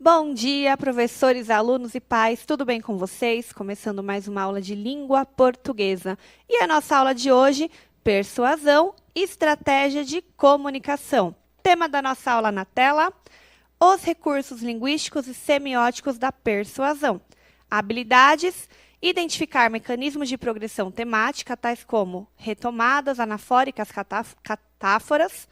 Bom dia, professores, alunos e pais, tudo bem com vocês? Começando mais uma aula de língua portuguesa. E a nossa aula de hoje, persuasão, estratégia de comunicação. Tema da nossa aula na tela, os recursos linguísticos e semióticos da persuasão. Habilidades, identificar mecanismos de progressão temática, tais como retomadas, anafóricas, catáforas,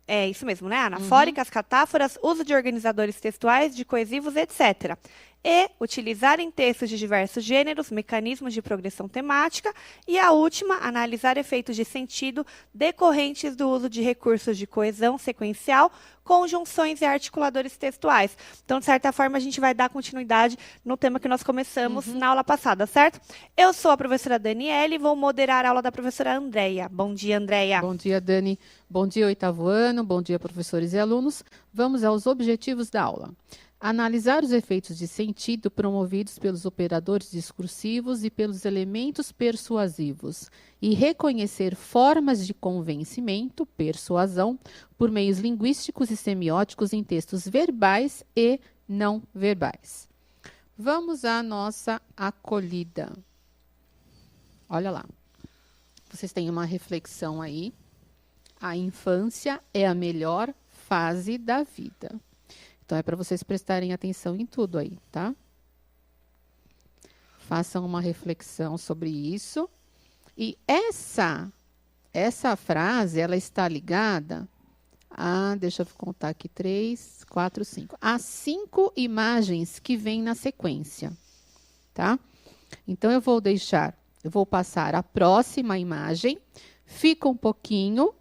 é isso mesmo, né? Anafóricas, catáforas, uso de organizadores textuais, de coesivos, etc. E utilizar em textos de diversos gêneros mecanismos de progressão temática. E a última, analisar efeitos de sentido decorrentes do uso de recursos de coesão sequencial, conjunções e articuladores textuais. Então, de certa forma, a gente vai dar continuidade no tema que nós começamos na aula passada, certo? Eu sou a professora Daniele e vou moderar a aula da professora Andréia. Bom dia, Andréia. Bom dia, Dani. Bom dia, oitavo ano. Bom dia, professores e alunos. Vamos aos objetivos da aula. Analisar os efeitos de sentido promovidos pelos operadores discursivos e pelos elementos persuasivos e reconhecer formas de convencimento, persuasão, por meios linguísticos e semióticos em textos verbais e não verbais. Vamos à nossa acolhida. Olha lá. Vocês têm uma reflexão aí. A infância é a melhor fase da vida. Então, é para vocês prestarem atenção em tudo aí, tá? Façam uma reflexão sobre isso. E essa frase, ela está ligada a, deixa eu contar aqui, 3, 4, 5. Há 5 imagens que vêm na sequência, tá? Então, eu vou passar a próxima imagem. Fica um pouquinho.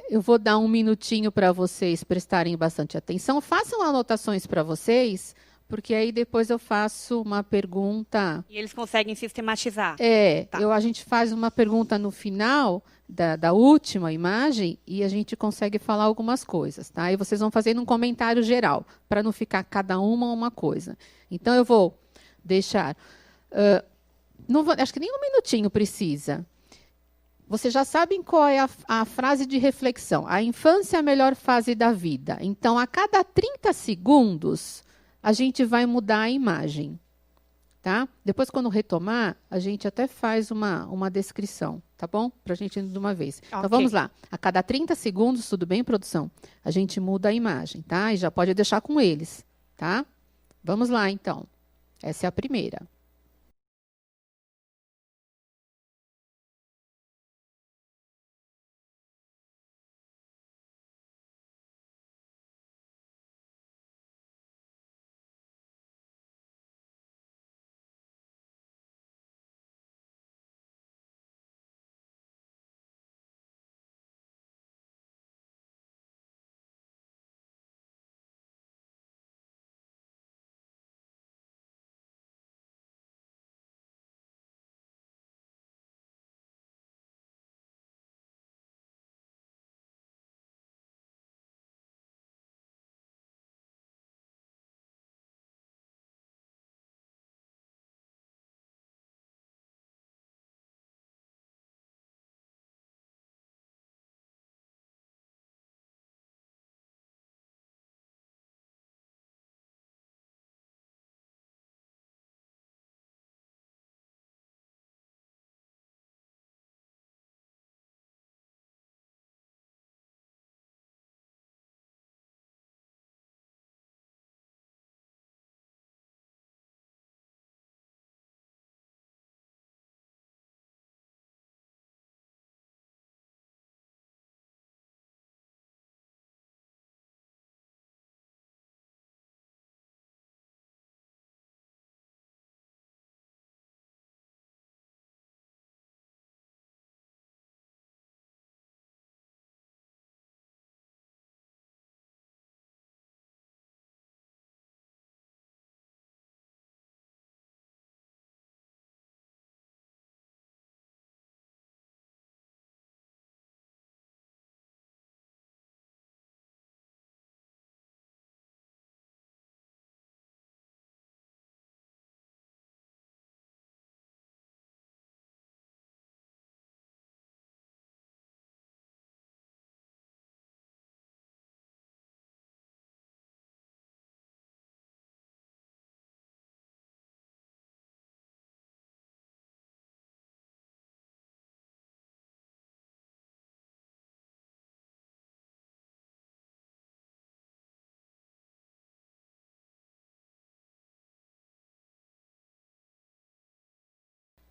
Eu vou dar um minutinho para vocês prestarem bastante atenção. Façam anotações para vocês, porque aí depois eu faço uma pergunta. E eles conseguem sistematizar. Tá. A gente faz uma pergunta no final da última imagem e a gente consegue falar algumas coisas, tá? E vocês vão fazendo um comentário geral, para não ficar cada uma coisa. Então, eu vou deixar... acho que nem um minutinho precisa. Vocês já sabem qual é a frase de reflexão. A infância é a melhor fase da vida. Então, a cada 30 segundos, a gente vai mudar a imagem. Tá? Depois, quando retomar, a gente até faz uma descrição, tá bom? Para a gente ir de uma vez. Okay. Então, vamos lá. A cada 30 segundos, tudo bem, produção? A gente muda a imagem, tá? E já pode deixar com eles, tá? Vamos lá, então. Essa é a primeira.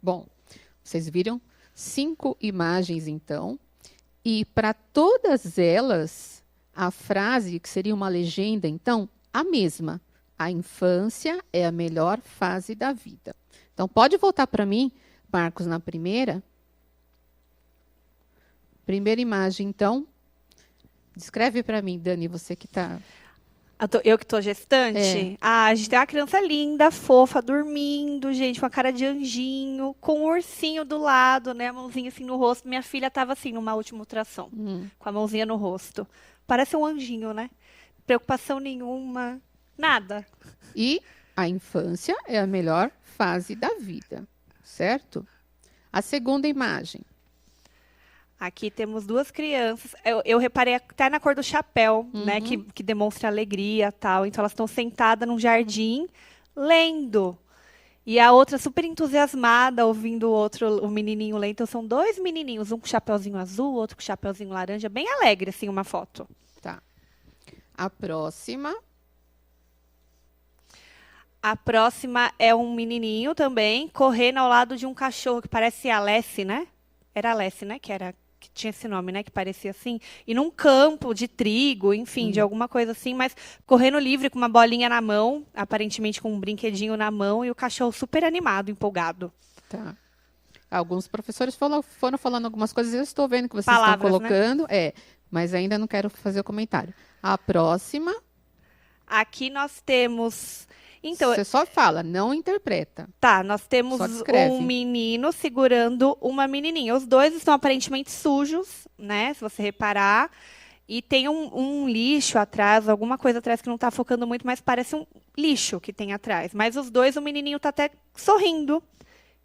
Bom, vocês viram 5 imagens, então, e para todas elas, a frase, que seria uma legenda, então, a mesma. A infância é a melhor fase da vida. Então, pode voltar para mim, Marcos, na primeira. Primeira imagem, então. Descreve para mim, Dani, você que está... Eu que tô gestante? A gente tem uma criança linda, fofa, dormindo, gente, com a cara de anjinho, com um ursinho do lado, né? A mãozinha assim no rosto. Minha filha tava assim, numa última ultrassom, com a mãozinha no rosto. Parece um anjinho, né? Preocupação nenhuma, nada. E a infância é a melhor fase da vida, certo? A segunda imagem. Aqui temos 2 crianças. Eu reparei até na cor do chapéu, né? Que demonstra alegria e tal. Então, elas estão sentadas num jardim, lendo. E a outra super entusiasmada, ouvindo o menininho ler. Então, são 2 menininhos. Um com chapéuzinho azul, outro com chapéuzinho laranja. Bem alegre, assim, uma foto. Tá. A próxima. A próxima é um menininho também, correndo ao lado de um cachorro que parece Alessi, né? Era Alessi, né? Que tinha esse nome, né? Que parecia assim. E num campo de trigo, enfim, de alguma coisa assim, mas correndo livre com uma bolinha na mão, aparentemente com um brinquedinho na mão, e o cachorro super animado, empolgado. Tá. Alguns professores foram falando algumas coisas, eu estou vendo que vocês Palavras, estão colocando. Né? Mas ainda não quero fazer o comentário. A próxima. Aqui nós temos... Então, você só fala, não interpreta. Tá, nós temos um menino segurando uma menininha. Os 2 estão aparentemente sujos, né? Se você reparar. E tem um lixo atrás, alguma coisa atrás que não está focando muito, mas parece um lixo que tem atrás. Mas os 2, o menininho está até sorrindo.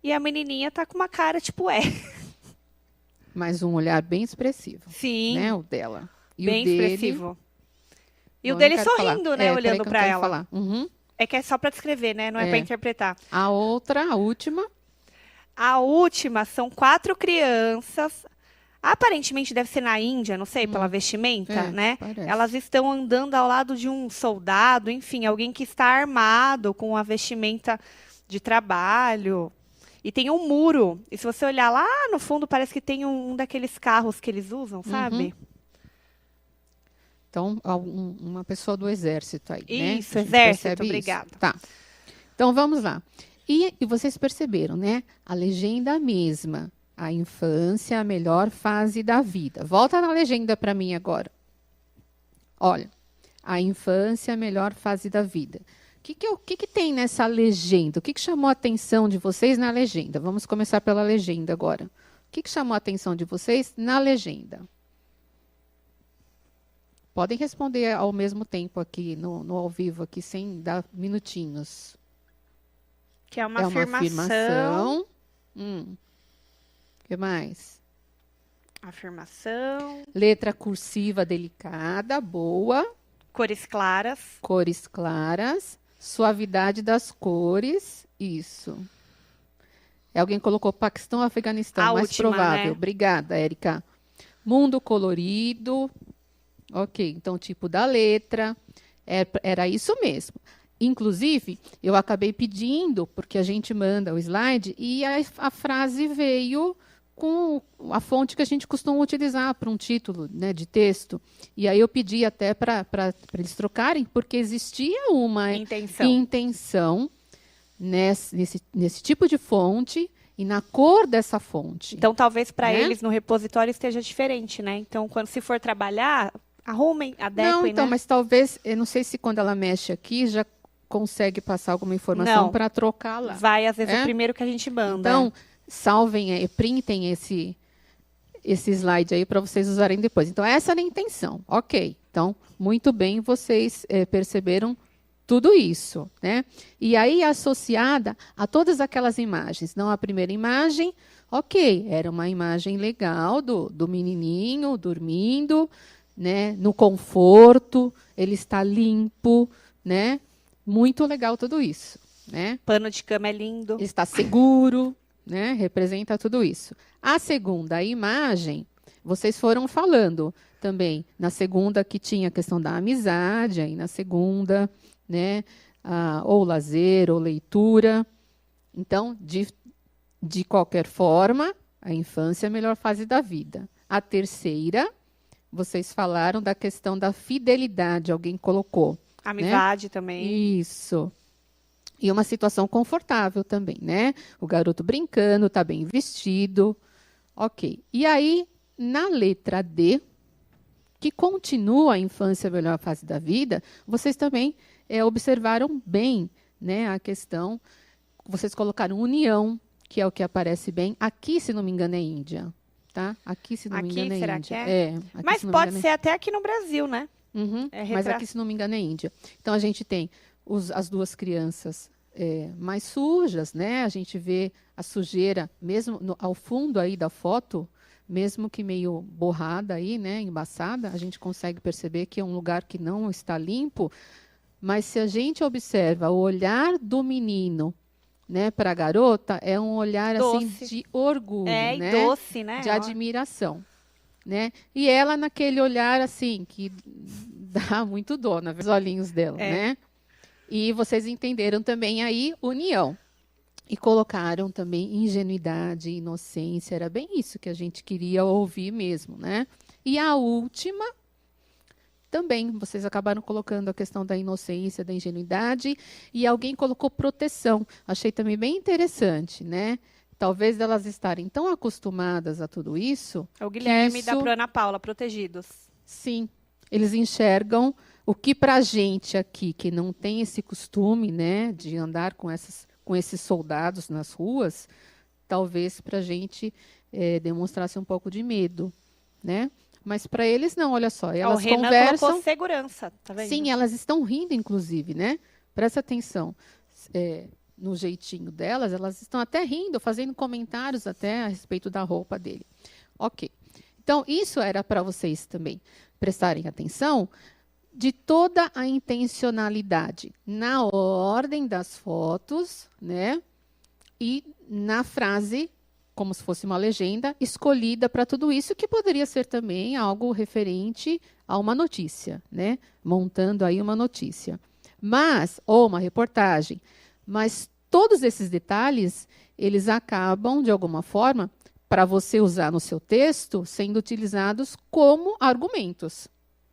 E a menininha está com uma cara tipo, Mas um olhar bem expressivo. Sim. Né, o dela. E bem o dele... expressivo. E o dele sorrindo, falar. né? Olhando para ela. Falar. É que é só para descrever, né? Não é para interpretar. A última. A última são 4 crianças. Aparentemente deve ser na Índia, não sei, pela vestimenta, né? Parece. Elas estão andando ao lado de um soldado, enfim, alguém que está armado com a vestimenta de trabalho. E tem um muro. E se você olhar lá no fundo, parece que tem um daqueles carros que eles usam, sabe? Então, uma pessoa do exército aí, né? Isso, exército, obrigada. Tá. Então, vamos lá. E vocês perceberam, né? A legenda mesma. A infância é a melhor fase da vida. Volta na legenda para mim agora. Olha, a infância é a melhor fase da vida. O que tem nessa legenda? O que chamou a atenção de vocês na legenda? Vamos começar pela legenda agora. O que chamou a atenção de vocês na legenda? Podem responder ao mesmo tempo aqui, no ao vivo, aqui, sem dar minutinhos. Que é uma afirmação. O que mais? Afirmação. Letra cursiva delicada, boa. Cores claras. Cores claras. Suavidade das cores. Isso. Alguém colocou Paquistão ou Afeganistão, a mais última, provável. Né? Obrigada, Érica. Mundo colorido. Ok, então tipo da letra, era isso mesmo. Inclusive, eu acabei pedindo, porque a gente manda o slide, e a frase veio com a fonte que a gente costuma utilizar para um título, né, de texto. E aí eu pedi até para eles trocarem, porque existia uma intenção nesse tipo de fonte e na cor dessa fonte. Então, talvez para eles no repositório esteja diferente, né? Então, quando se for trabalhar... Arrumem, adequem, não, então, né? mas talvez, eu não sei se quando ela mexe aqui, já consegue passar alguma informação para trocar lá. Vai, às vezes, o primeiro que a gente manda. Então, salvem, printem esse slide aí para vocês usarem depois. Então, essa era a intenção. Ok. Então, muito bem, vocês perceberam tudo isso, né? E aí, associada a todas aquelas imagens. Não a primeira imagem, ok, era uma imagem legal do menininho dormindo, né, no conforto, ele está limpo, né? Muito legal tudo isso, né? Pano de cama é lindo. Ele está seguro, né? Representa tudo isso. A segunda imagem, vocês foram falando também. Na segunda que tinha a questão da amizade, aí na segunda, né? Ou lazer, ou leitura. Então, De qualquer forma, a infância é a melhor fase da vida. A terceira, vocês falaram da questão da fidelidade, alguém colocou. Amizade, né? também. Isso. E uma situação confortável também, né? O garoto brincando, tá bem vestido. Ok. E aí, na letra D, que continua a infância, a melhor fase da vida, vocês também observaram bem, né, a questão. Vocês colocaram união, que é o que aparece bem. Aqui, se não me engano, é Índia. Tá? Aqui, se não me engano, é será Índia. que é? Aqui, Mas pode ser até aqui no Brasil, né? Uhum. Mas aqui, se não me engano, é Índia. Então, a gente tem as duas crianças mais sujas, né? A gente vê a sujeira, mesmo ao fundo aí da foto, mesmo que meio borrada aí, né? Embaçada, a gente consegue perceber que é um lugar que não está limpo. Mas se a gente observa o olhar do menino, né, para a garota, é um olhar assim de orgulho, né? E doce, né? De admiração. Né? E ela naquele olhar assim, que dá muito dor nos olhinhos dela, né? E vocês entenderam também aí união. E colocaram também ingenuidade, inocência, era bem isso que a gente queria ouvir mesmo, né? E a última, também, vocês acabaram colocando a questão da inocência, da ingenuidade, e alguém colocou proteção. Achei também bem interessante, né? Talvez delas estarem tão acostumadas a tudo isso. O Guilherme da Ana Paula, protegidos. Sim, eles enxergam o que para a gente aqui, que não tem esse costume, né, de andar com esses soldados nas ruas, talvez para a gente demonstrasse um pouco de medo, né? Mas para eles não, olha só, elas conversam. Colocou segurança, tá vendo? Sim, elas estão rindo, inclusive, né? Presta atenção. No jeitinho delas, elas estão até rindo, fazendo comentários até a respeito da roupa dele. Ok. Então, isso era para vocês também prestarem atenção de toda a intencionalidade na ordem das fotos, né? E na frase, como se fosse uma legenda, escolhida para tudo isso, que poderia ser também algo referente a uma notícia, né? Montando aí uma notícia. Ou uma reportagem. Mas todos esses detalhes, eles acabam, de alguma forma, para você usar no seu texto, sendo utilizados como argumentos,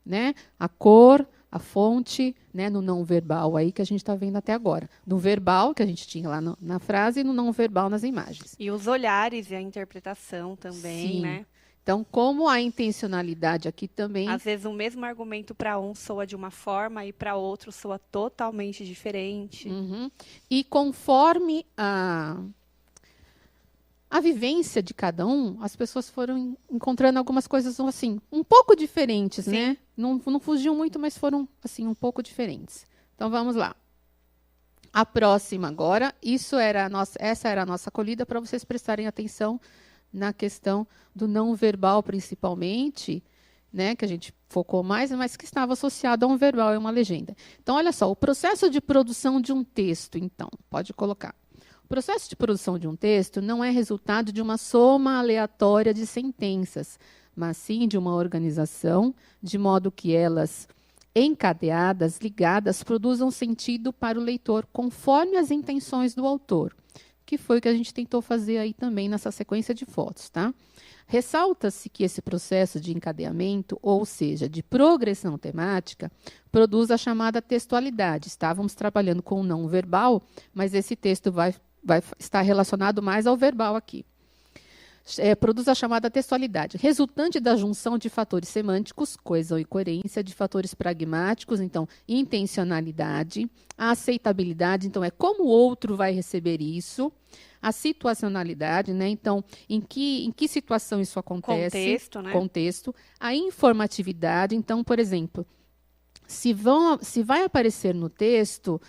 né? A cor, a fonte, né? No não verbal aí que a gente está vendo até agora. No verbal, que a gente tinha lá na frase, e no não verbal nas imagens. E os olhares e a interpretação também, Sim. né? Então, como a intencionalidade aqui também... Às vezes, o mesmo argumento para um soa de uma forma e para outro soa totalmente diferente. Uhum. E conforme a vivência de cada um, as pessoas foram encontrando algumas coisas assim, um pouco diferentes, né? Não fugiam muito, mas foram assim, um pouco diferentes. Então, vamos lá. A próxima agora, essa era a nossa acolhida para vocês prestarem atenção na questão do não verbal, principalmente, né, que a gente focou mais, mas que estava associado a um verbal e uma legenda. Então, olha só, o processo de produção de um texto, então, pode colocar. O processo de produção de um texto não é resultado de uma soma aleatória de sentenças, mas sim de uma organização, de modo que elas, encadeadas, ligadas, produzam sentido para o leitor, conforme as intenções do autor, que foi o que a gente tentou fazer aí também nessa sequência de fotos, tá? Ressalta-se que esse processo de encadeamento, ou seja, de progressão temática, produz a chamada textualidade. Estávamos trabalhando com o não verbal, mas esse texto vai estar relacionado mais ao verbal aqui. Produz a chamada textualidade, resultante da junção de fatores semânticos, coesão e coerência, de fatores pragmáticos, então, intencionalidade, a aceitabilidade, então, é como o outro vai receber isso, a situacionalidade, né? Então, em que situação isso acontece? Contexto, né? Contexto. A informatividade, então, por exemplo, se vai aparecer no texto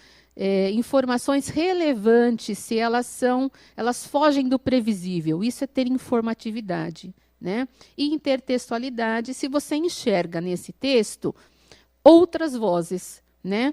informações relevantes, se elas fogem do previsível, isso é ter informatividade, né? E intertextualidade, se você enxerga nesse texto outras vozes, né?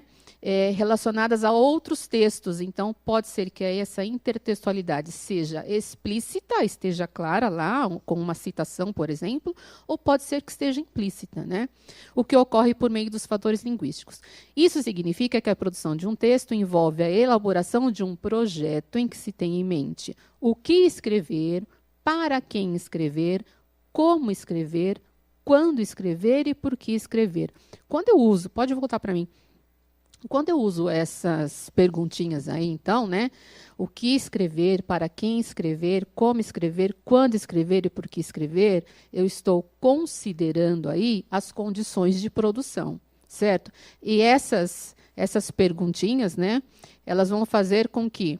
relacionadas a outros textos. Então, pode ser que essa intertextualidade seja explícita, esteja clara lá, com uma citação, por exemplo, ou pode ser que esteja implícita, né? O que ocorre por meio dos fatores linguísticos. Isso significa que a produção de um texto envolve a elaboração de um projeto em que se tem em mente o que escrever, para quem escrever, como escrever, quando escrever e por que escrever. Quando eu uso, pode voltar para mim, quando eu uso essas perguntinhas aí, então, né? O que escrever, para quem escrever, como escrever, quando escrever e por que escrever, eu estou considerando aí as condições de produção, certo? E essas perguntinhas, né? Elas vão fazer com que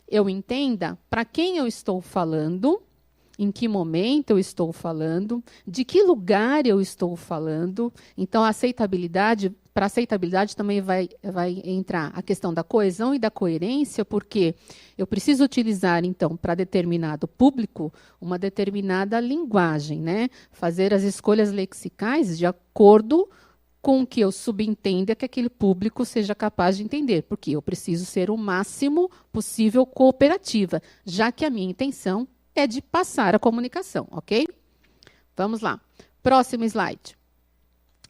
eu entenda para quem eu estou falando, em que momento eu estou falando, de que lugar eu estou falando. Então, para aceitabilidade também vai entrar a questão da coesão e da coerência, porque eu preciso utilizar, então, para determinado público, uma determinada linguagem, né? Fazer as escolhas lexicais de acordo com que eu subentenda que aquele público seja capaz de entender, porque eu preciso ser o máximo possível cooperativa, já que a minha intenção é de passar a comunicação, ok? Vamos lá. Próximo slide.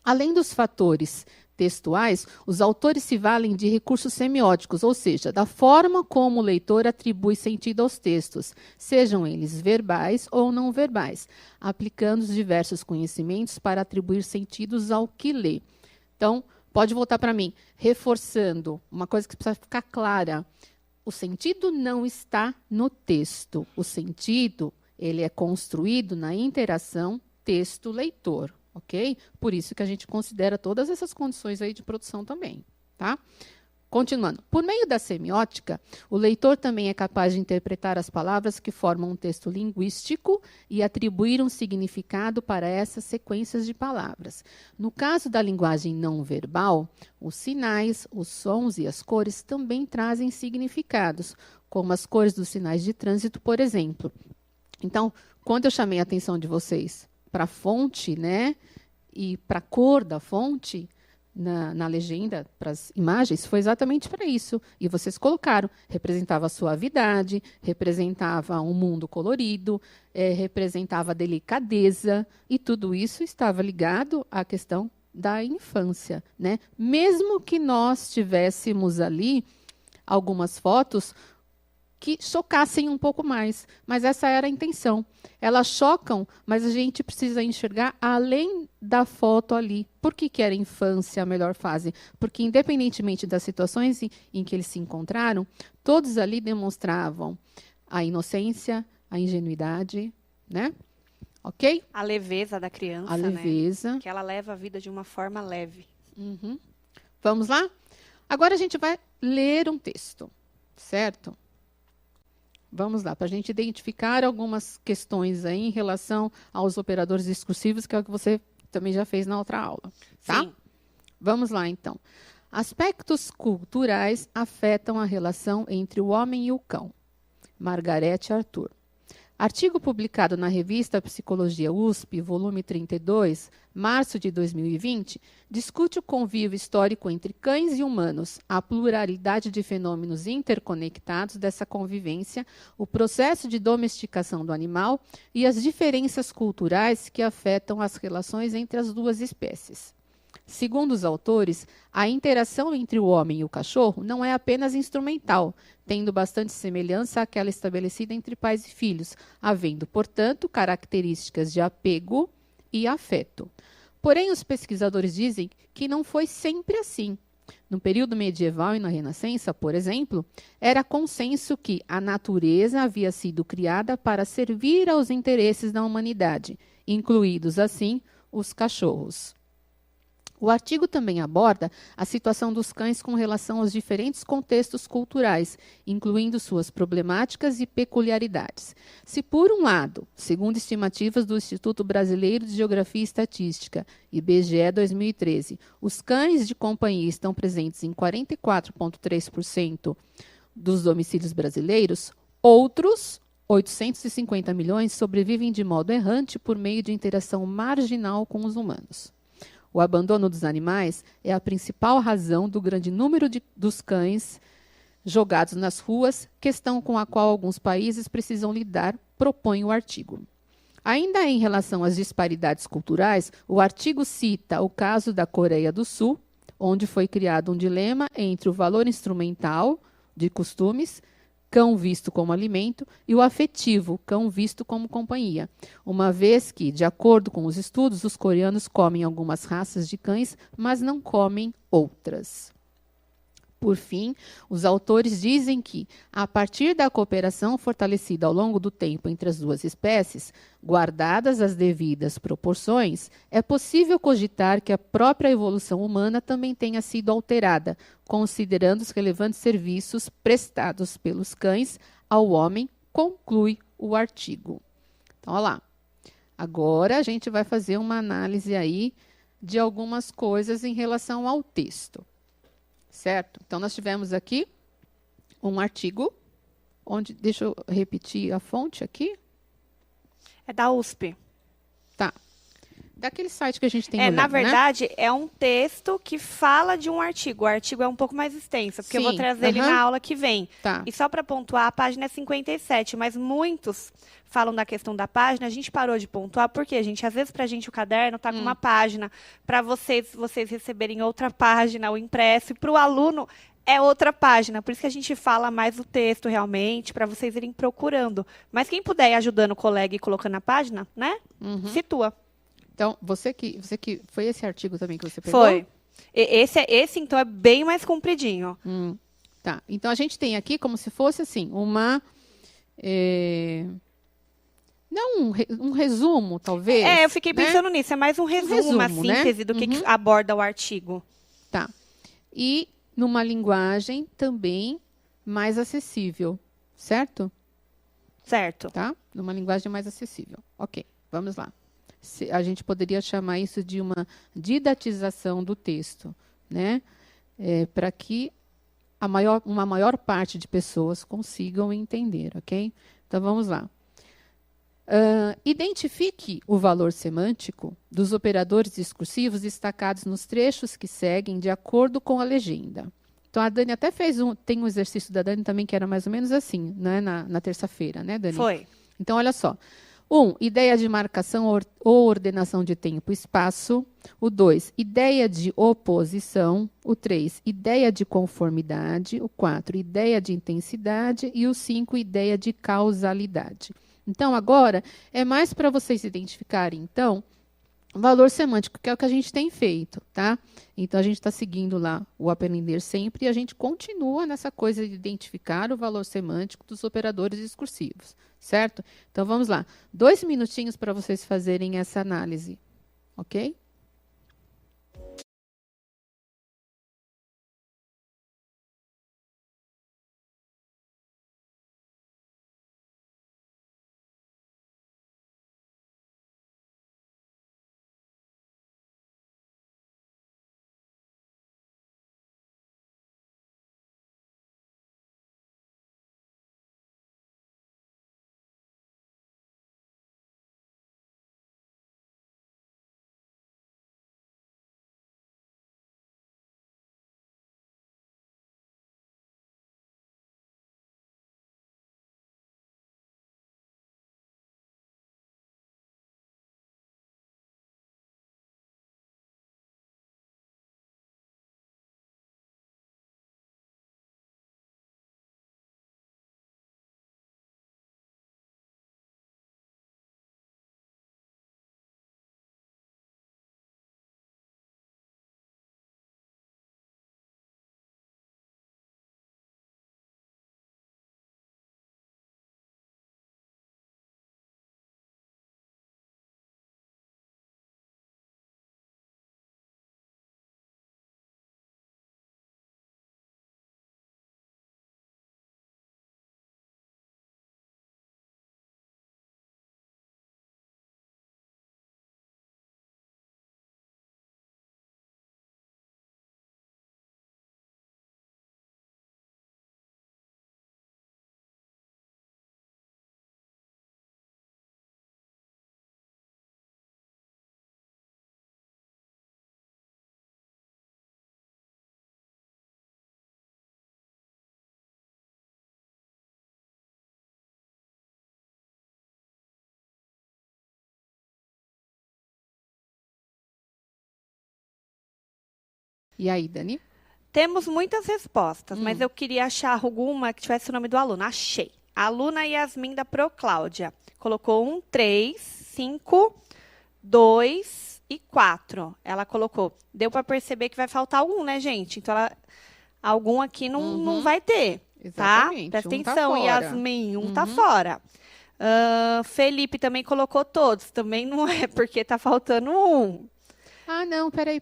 Além dos fatores textuais, os autores se valem de recursos semióticos, ou seja, da forma como o leitor atribui sentido aos textos, sejam eles verbais ou não verbais, aplicando os diversos conhecimentos para atribuir sentidos ao que lê. Então, pode voltar para mim, reforçando uma coisa que precisa ficar clara. O sentido não está no texto. O sentido, ele é construído na interação texto-leitor, ok? Por isso que a gente considera todas essas condições aí de produção também, tá? Continuando. Por meio da semiótica, o leitor também é capaz de interpretar as palavras que formam um texto linguístico e atribuir um significado para essas sequências de palavras. No caso da linguagem não verbal, os sinais, os sons e as cores também trazem significados, como as cores dos sinais de trânsito, por exemplo. Então, quando eu chamei a atenção de vocês para a fonte, né, e para a cor da fonte, na legenda, para as imagens, foi exatamente para isso. E vocês colocaram, representava a suavidade, representava um mundo colorido, representava a delicadeza, e tudo isso estava ligado à questão da infância, né? Mesmo que nós tivéssemos ali algumas fotos que chocassem um pouco mais, mas essa era a intenção. Elas chocam, mas a gente precisa enxergar além da foto ali. Por que era a infância a melhor fase? Porque, independentemente das situações em que eles se encontraram, todos ali demonstravam a inocência, a ingenuidade, né? Ok? A leveza da criança, a leveza. Né? Que ela leva a vida de uma forma leve. Uhum. Vamos lá? Agora a gente vai ler um texto, certo? Vamos lá, para a gente identificar algumas questões aí em relação aos operadores discursivos, que é o que você também já fez na outra aula. Tá? Sim. Vamos lá, então. Aspectos culturais afetam a relação entre o homem e o cão. Margarete Arthur. Artigo publicado na revista Psicologia USP, volume 32, março de 2020, discute o convívio histórico entre cães e humanos, a pluralidade de fenômenos interconectados dessa convivência, o processo de domesticação do animal e as diferenças culturais que afetam as relações entre as duas espécies. Segundo os autores, a interação entre o homem e o cachorro não é apenas instrumental, tendo bastante semelhança àquela estabelecida entre pais e filhos, havendo, portanto, características de apego e afeto. Porém, os pesquisadores dizem que não foi sempre assim. No período medieval e na Renascença, por exemplo, era consenso que a natureza havia sido criada para servir aos interesses da humanidade, incluídos, assim, os cachorros. O artigo também aborda a situação dos cães com relação aos diferentes contextos culturais, incluindo suas problemáticas e peculiaridades. Se, por um lado, segundo estimativas do Instituto Brasileiro de Geografia e Estatística, IBGE 2013, os cães de companhia estão presentes em 44,3% dos domicílios brasileiros, outros 850 milhões sobrevivem de modo errante por meio de interação marginal com os humanos. O abandono dos animais é a principal razão do grande número dos cães jogados nas ruas, questão com a qual alguns países precisam lidar, propõe o artigo. Ainda em relação às disparidades culturais, o artigo cita o caso da Coreia do Sul, onde foi criado um dilema entre o valor instrumental de costumes, cão visto como alimento, e o afetivo, cão visto como companhia, uma vez que, de acordo com os estudos, os coreanos comem algumas raças de cães, mas não comem outras. Por fim, os autores dizem que, a partir da cooperação fortalecida ao longo do tempo entre as duas espécies, guardadas as devidas proporções, é possível cogitar que a própria evolução humana também tenha sido alterada, considerando os relevantes serviços prestados pelos cães ao homem, conclui o artigo. Então, olha lá. Agora a gente vai fazer uma análise aí de algumas coisas em relação ao texto. Certo? Então, nós tivemos aqui um artigo, onde, deixa eu repetir a fonte aqui. É da USP. Tá. Daquele site que a gente tem olhado, na verdade, é um texto que fala de um artigo. O artigo é um pouco mais extenso, porque eu vou trazer ele na aula que vem. Tá. E só para pontuar, a página é 57, mas muitos falam da questão da página, a gente parou de pontuar, porque, gente, às vezes, para a gente, o caderno está com uma página, para vocês receberem outra página, o impresso, e para o aluno é outra página. Por isso que a gente fala mais do texto, realmente, para vocês irem procurando. Mas quem puder ir ajudando o colega e colocando a página, né? Situa. Então, você que foi esse artigo também que você pegou? Foi. Esse, então, é bem mais compridinho. Tá. Então, a gente tem aqui como se fosse, assim, uma... Não um resumo, talvez. Eu fiquei pensando nisso. É mais um resumo, uma síntese, né? Do que aborda o artigo. Tá. E numa linguagem também mais acessível, certo? Certo. Tá? Numa linguagem mais acessível. Ok, vamos lá. A gente poderia chamar isso de uma didatização do texto, né? Para que uma maior parte de pessoas consigam entender, ok? Então, vamos lá. Identifique o valor semântico dos operadores discursivos destacados nos trechos que seguem de acordo com a legenda. Então, a Dani até tem um exercício da Dani também que era mais ou menos assim, né? Na terça-feira, né, Dani? Foi. Então, olha só. 1, ideia de marcação ou ordenação de tempo e espaço. O 2, ideia de oposição. O 3, ideia de conformidade. O 4, ideia de intensidade. E o 5, ideia de causalidade. Então, agora, é mais para vocês identificarem, então, valor semântico, que é o que a gente tem feito, tá? Então, a gente está seguindo lá o Aprender Sempre e a gente continua nessa coisa de identificar o valor semântico dos operadores discursivos, certo? Então, vamos lá. 2 minutinhos para vocês fazerem essa análise, ok? E aí, Dani? Temos muitas respostas, mas eu queria achar alguma que tivesse o nome do aluno. Achei. A aluna Yasmin da Pro Cláudia colocou 1, 3, 5, 2 e 4. Ela colocou. Deu para perceber que vai faltar algum, né, gente? Então, algum aqui não vai ter. Exatamente. Tá? Presta Um tá atenção, fora. Yasmin. Tá fora. Felipe também colocou todos. Também não é, porque tá faltando um. Ah, não, peraí.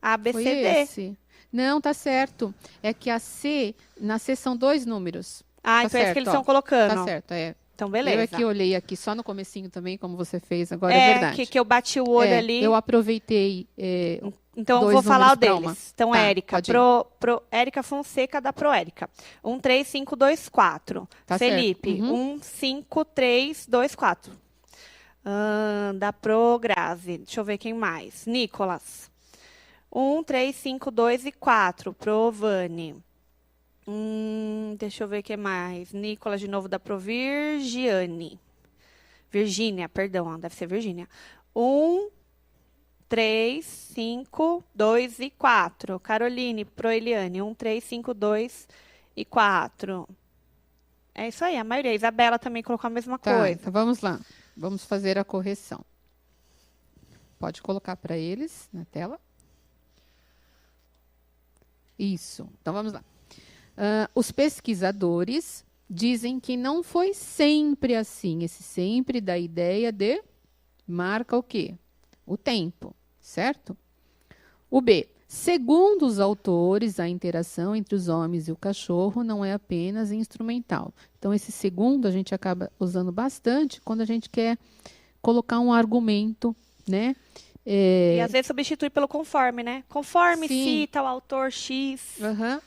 A, B, Foi C, D. esse? Não, tá certo. É que na C são 2 números. Ah, Tá então é isso que eles certo, ó. estão colocando. Tá certo, é. Então, Eu beleza. aqui olhei aqui só no comecinho também, como você fez, agora é verdade. Que eu bati o olho ali. Eu aproveitei. Então, eu dois vou falar o números pra deles. uma. Então, Tá, Érica. pode ir. Érica Fonseca da Proérica. 1, 3, 5, 2, 4. Tá Felipe. certo. 1, 5, 3, 2, 4. Da Pro Grazi. Deixa eu ver quem mais. Nicolas. 1, 3, 5, 2 e 4. Pro Vani. Deixa eu ver quem mais. Nicolas de novo da Pro Virgiane. Virgínia, perdão. Deve ser Virgínia. 1, 3, 5, 2 e 4. Caroline, Pro Eliane. 1, 3, 5, 2 e 4. É isso aí, a maioria. A Isabela também colocou a mesma Tá, coisa. então vamos lá. Vamos fazer a correção. Pode colocar para eles na tela. Isso. Então vamos lá. Os pesquisadores dizem que não foi sempre assim. Esse sempre dá a ideia de marca o quê? O tempo, certo? O B. Segundo os autores, a interação entre os homens e o cachorro não é apenas instrumental. Então, esse segundo a gente acaba usando bastante quando a gente quer colocar um argumento, né? E às vezes substitui pelo conforme, né? Conforme Sim. cita o autor X.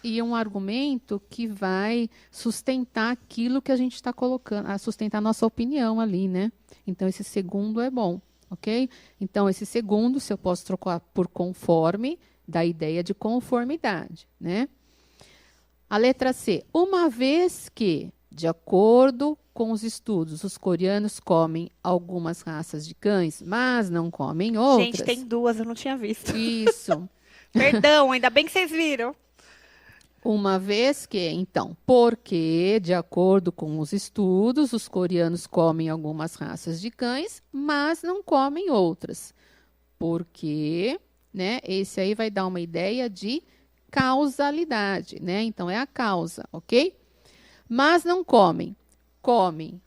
E um argumento que vai sustentar aquilo que a gente está colocando, sustentar a nossa opinião ali, né? Então, esse segundo é bom, ok? Então, esse segundo, se eu posso trocar por conforme, dá a ideia de conformidade, né? A letra C. Uma vez que, de acordo com os estudos, os coreanos comem algumas raças de cães, mas não comem outras. Gente, tem 2, eu não tinha visto. Isso. Perdão, ainda bem que vocês viram. Uma vez que, então, porque, de acordo com os estudos, os coreanos comem algumas raças de cães, mas não comem outras. Porque, né, esse aí vai dar uma ideia de causalidade, né? Então, é a causa, ok? Mas não comem. Comem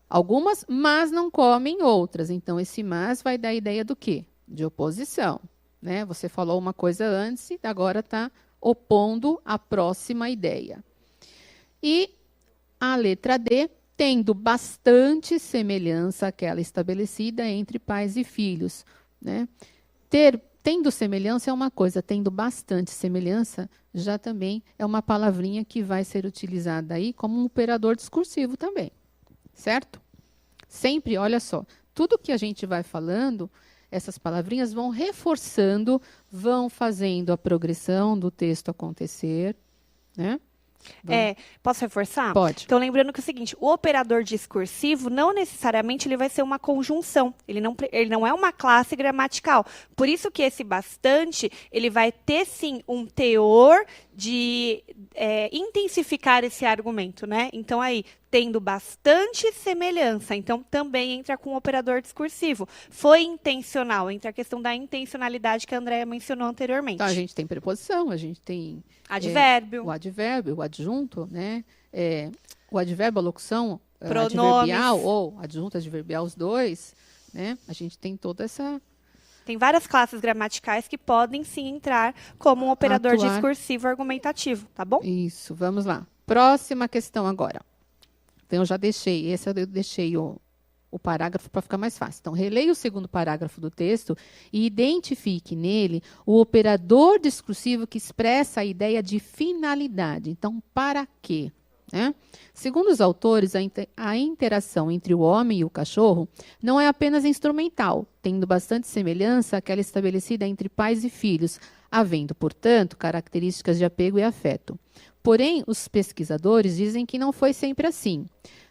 algumas, mas não comem outras. Então, esse mas vai dar a ideia do quê? De oposição, né? Você falou uma coisa antes e agora está opondo a próxima ideia. E a letra D, tendo bastante semelhança àquela estabelecida entre pais e filhos, né? Tendo semelhança é uma coisa, tendo bastante semelhança já também é uma palavrinha que vai ser utilizada aí como um operador discursivo também, certo? Sempre, olha só, tudo que a gente vai falando, essas palavrinhas vão reforçando, vão fazendo a progressão do texto acontecer, né? Posso reforçar? Pode. Então, lembrando que é o seguinte, o operador discursivo, não necessariamente ele vai ser uma conjunção. Ele não é uma classe gramatical. Por isso que esse bastante, ele vai ter, sim, um teor de intensificar esse argumento, né? Então, aí, tendo bastante semelhança. Então, também entra com o operador discursivo. Foi intencional, entra a questão da intencionalidade que a Andréia mencionou anteriormente. Então, a gente tem preposição, a gente tem... Advérbio. O advérbio, o adjunto, né? O advérbio, a locução Pronomes. adverbial ou adjunto adverbial, os dois, né? A gente tem toda essa... Tem várias classes gramaticais que podem, sim, entrar como um operador discursivo argumentativo, tá bom? Isso, vamos lá. Próxima questão agora. Então, eu já deixei, eu deixei o parágrafo para ficar mais fácil. Então, releia o segundo parágrafo do texto e identifique nele o operador discursivo que expressa a ideia de finalidade. Então, para quê? Né? Segundo os autores, a interação entre o homem e o cachorro não é apenas instrumental, tendo bastante semelhança àquela estabelecida entre pais e filhos, havendo, portanto, características de apego e afeto. Porém, os pesquisadores dizem que não foi sempre assim.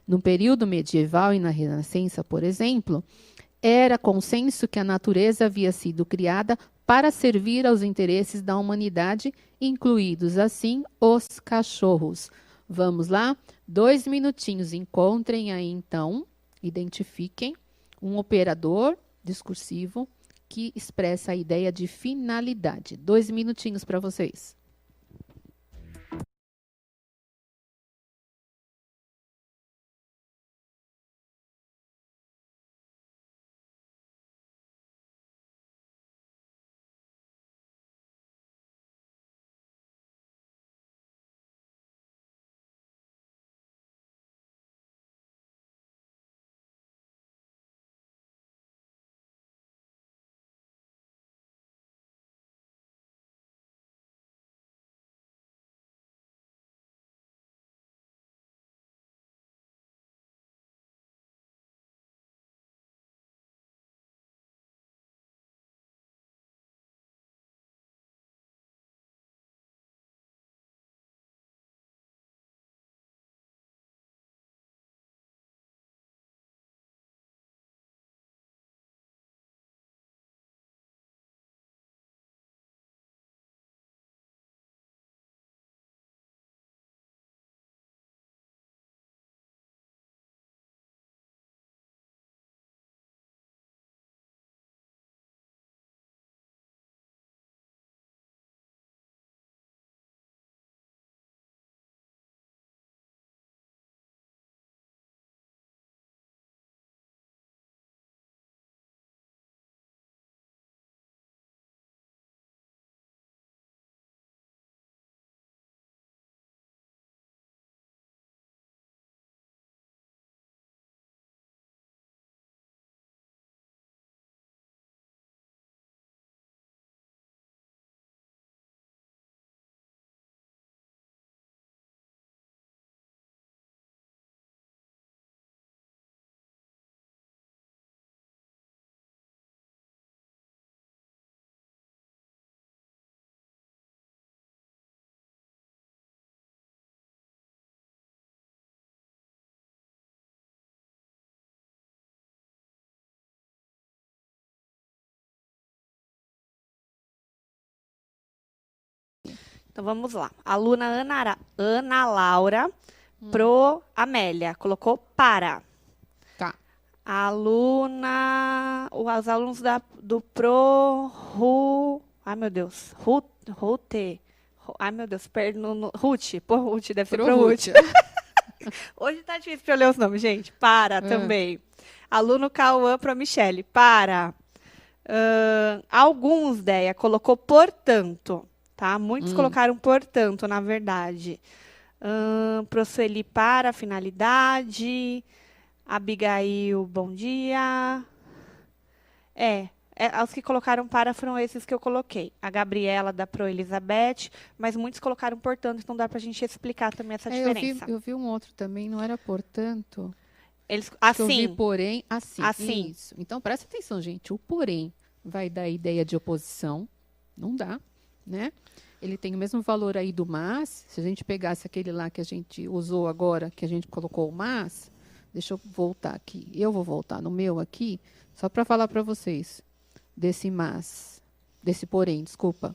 No período medieval e na Renascença, por exemplo, era consenso que a natureza havia sido criada para servir aos interesses da humanidade, incluídos, assim, os cachorros. Vamos lá? 2 minutinhos. Encontrem aí, então, identifiquem um operador discursivo que expressa a ideia de finalidade. 2 minutinhos para vocês. Então vamos lá. Aluna Ana Laura, pro Amélia, colocou para. Tá. Os alunos do pro ai meu Deus, Rute. Ai meu Deus, Ruth, por Ruth, deve ser pro Ruth. Hoje tá difícil para eu ler os nomes, gente. Para também. Aluno Cauã pro Michele, para. Alguns, Deia, colocou portanto. Tá? Muitos colocaram portanto, na verdade. Pro Sueli, para a finalidade. Abigail, bom dia. Os que colocaram para foram esses que eu coloquei. A Gabriela da Pro Elizabeth, mas muitos colocaram portanto, então dá pra gente explicar também essa diferença. Eu vi um outro também, não era portanto. Assim. Eu vi porém, assim. Assim. Isso. Então, presta atenção, gente. O porém vai dar a ideia de oposição. Não dá, né? Ele tem o mesmo valor aí do mas. Se a gente pegasse aquele lá que a gente usou agora, que a gente colocou o mas, deixa eu voltar aqui. Eu vou voltar no meu aqui, só para falar para vocês desse mas, desse porém, desculpa.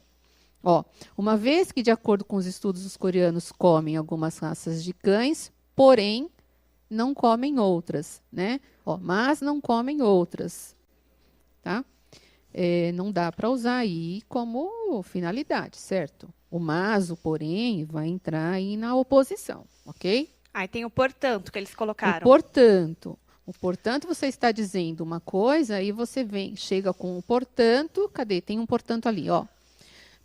Ó, uma vez que, de acordo com os estudos, os coreanos comem algumas raças de cães, porém, não comem outras, né? Ó, mas não comem outras, tá? Não dá para usar aí como finalidade, certo? O mas, o porém, vai entrar aí na oposição, ok? Aí tem o portanto que eles colocaram. O portanto, você está dizendo uma coisa, aí você chega com o portanto, cadê? Tem um portanto ali, ó.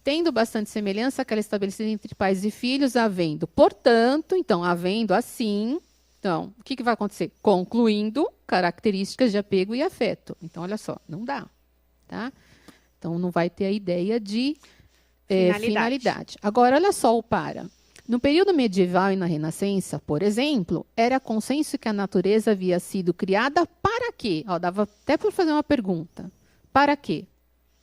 Tendo bastante semelhança àquela estabelecida entre pais e filhos, havendo, portanto, então, havendo assim, então, o que vai acontecer? Concluindo características de apego e afeto. Então, olha só, não dá. Tá? Então, não vai ter a ideia de finalidade. Agora, olha só o para. No período medieval e na Renascença, por exemplo, era consenso que a natureza havia sido criada para quê? Ó, dava até por fazer uma pergunta. Para quê?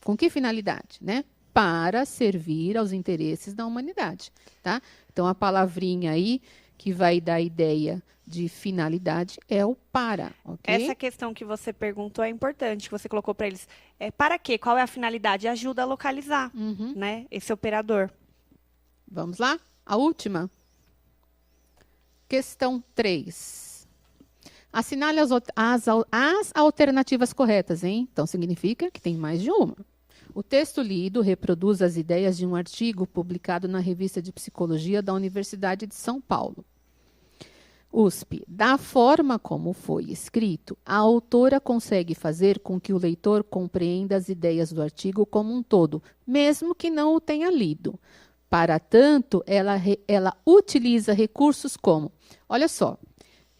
Com que finalidade? Né? Para servir aos interesses da humanidade. Tá? Então, a palavrinha aí que vai dar a ideia de finalidade é o para, ok? Essa questão que você perguntou é importante, que você colocou para eles. Para quê? Qual é a finalidade? Ajuda a localizar, né, esse operador. Vamos lá? A última. Questão 3. Assinale as alternativas corretas, hein? Então, significa que tem mais de uma. O texto lido reproduz as ideias de um artigo publicado na Revista de Psicologia da Universidade de São Paulo. USP. Da forma como foi escrito, a autora consegue fazer com que o leitor compreenda as ideias do artigo como um todo, mesmo que não o tenha lido. Para tanto, ela utiliza recursos como... Olha só,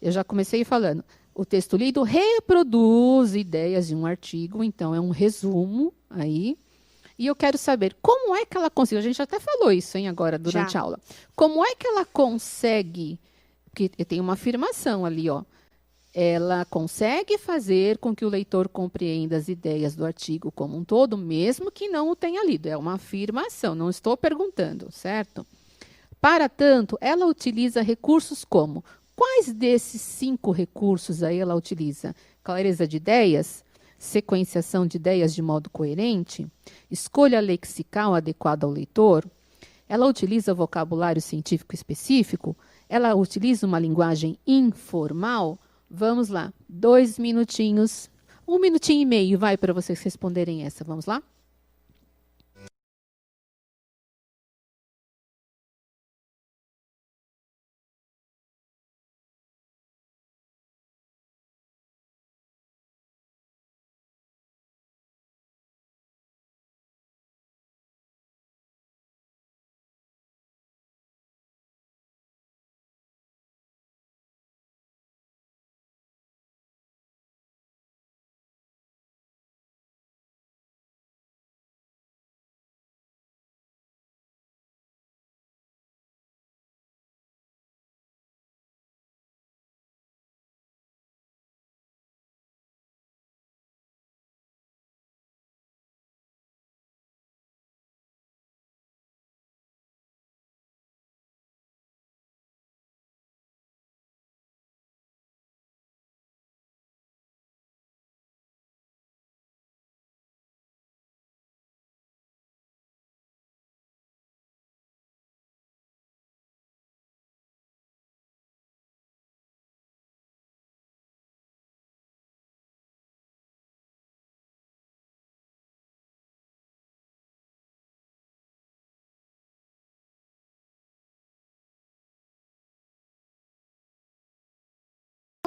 eu já comecei falando. O texto lido reproduz ideias de um artigo, então é um resumo aí. E eu quero saber como é que ela consegue... A gente até falou isso, hein, agora, durante a aula. Como é que ela consegue... Porque tem uma afirmação ali, ó. Ela consegue fazer com que o leitor compreenda as ideias do artigo como um todo, mesmo que não o tenha lido. É uma afirmação, não estou perguntando, certo? Para tanto, ela utiliza recursos como... Quais desses 5 recursos aí ela utiliza? Clareza de ideias, sequenciação de ideias de modo coerente, escolha lexical adequada ao leitor, ela utiliza vocabulário científico específico, ela utiliza uma linguagem informal. Vamos lá, 2 minutinhos, 1 minutinho e meio, vai para vocês responderem essa. Vamos lá?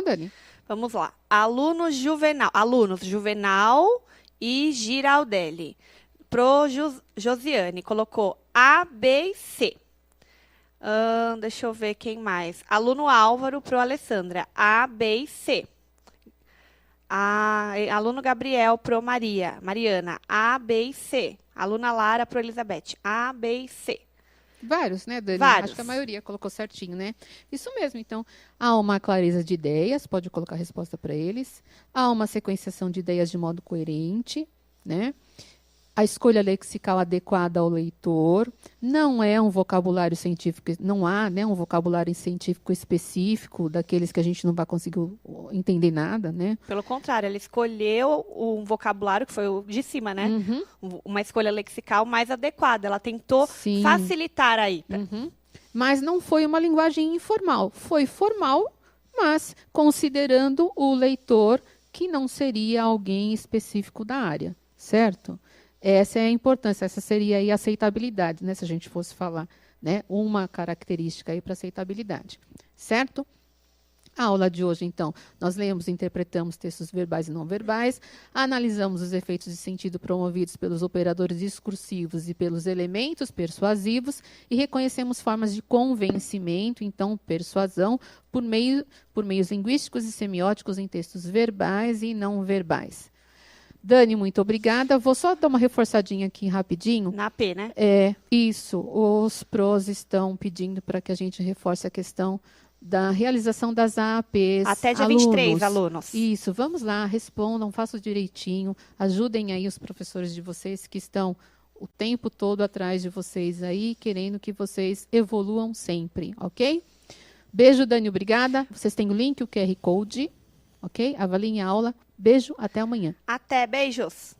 Dani. Vamos lá. Alunos Juvenal e Giraldelli. Pro Josiane, colocou A, B e C. Deixa eu ver quem mais. Aluno Álvaro pro Alessandra. A, B e C. Aluno Gabriel pro Mariana. A, B e C. Aluna Lara pro Elizabeth. A, B e C. Vários, né, Dani? Vários. Acho que a maioria colocou certinho, né? Isso mesmo. Então, há uma clareza de ideias, pode colocar a resposta para eles. Há uma sequenciação de ideias de modo coerente, né? A escolha lexical adequada ao leitor. Não é um vocabulário científico, não há, né, um vocabulário científico específico, daqueles que a gente não vai conseguir entender nada, né? Pelo contrário, ela escolheu um vocabulário, que foi o de cima, né? Uma escolha lexical mais adequada. Ela tentou facilitar aí. Mas não foi uma linguagem informal. Foi formal, mas considerando o leitor que não seria alguém específico da área, certo? Essa é a importância, essa seria aí a aceitabilidade, né? Se a gente fosse falar, né? Uma característica aí para aceitabilidade, certo? A aula de hoje, então, nós lemos e interpretamos textos verbais e não verbais, analisamos os efeitos de sentido promovidos pelos operadores discursivos e pelos elementos persuasivos e reconhecemos formas de convencimento, então, persuasão, por meios linguísticos e semióticos em textos verbais e não verbais. Dani, muito obrigada. Vou só dar uma reforçadinha aqui rapidinho. Na P, né? Isso. Os PROs estão pedindo para que a gente reforce a questão da realização das AAPs. Até dia 23, alunos. Isso. Vamos lá, respondam, façam direitinho. Ajudem aí os professores de vocês que estão o tempo todo atrás de vocês aí, querendo que vocês evoluam sempre, ok? Beijo, Dani, obrigada. Vocês têm o link, o QR Code, ok? Avaliem a aula. Beijo, até amanhã. Até, beijos!